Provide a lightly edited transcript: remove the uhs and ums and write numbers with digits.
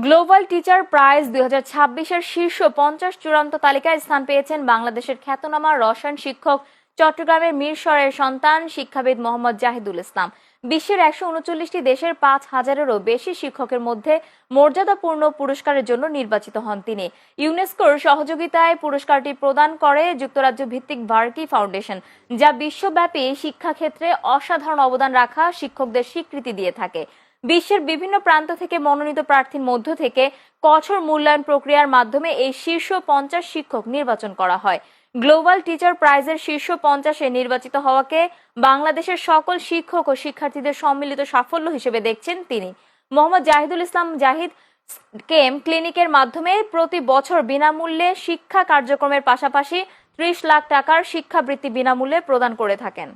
Global teacher prize 2026-এর শীর্ষ 50 চূড়ান্ত তালিকায় স্থান পেয়েছেন বাংলাদেশের খ্যাতনামা রসায়ন শিক্ষক, চট্টগ্রামের মিরসরাইয়ের সন্তান শিক্ষাবিদ মোহাম্মদ জাহিদুল ইসলাম। বিশ্বের 139টি দেশের 5,000-এরও বেশি শিক্ষকের মধ্যে মর্যাদাপূর্ণ পুরস্কারের জন্য নির্বাচিত হন তিনি। ইউনেস্কোর সহযোগিতায় পুরস্কারটি প্রদান করে যুক্তরাজ্য ভিত্তিক ভার্কি ফাউন্ডেশন, যা বিশ্বব্যাপী শিক্ষাক্ষেত্রে অসাধারণ অবদান রাখা শিক্ষকদের স্বীকৃতি দিয়ে থাকে। বিশ্বের বিভিন্ন প্রান্ত থেকে মনোনীত প্রার্থীর মধ্য থেকে কঠোর মূল্যায়ন প্রক্রিয়ার মাধ্যমে এই শীর্ষ 50 শিক্ষক নির্বাচন করা হয়। গ্লোবাল টিচার প্রাইজের শীর্ষ 50-এ নির্বাচিত হওয়াকে বাংলাদেশের সকল শিক্ষক ও শিক্ষার্থীদের সম্মিলিত সাফল্য হিসেবে দেখছেন তিনি। মোহাম্মদ জাহিদুল ইসলাম জাহিদ কেম ক্লিনিকের মাধ্যমে প্রতি বছর বিনামূল্যে শিক্ষা কার্যক্রমের পাশাপাশি 30 লাখ টাকার শিক্ষাবৃত্তি বিনামূল্যে প্রদান করে থাকেন।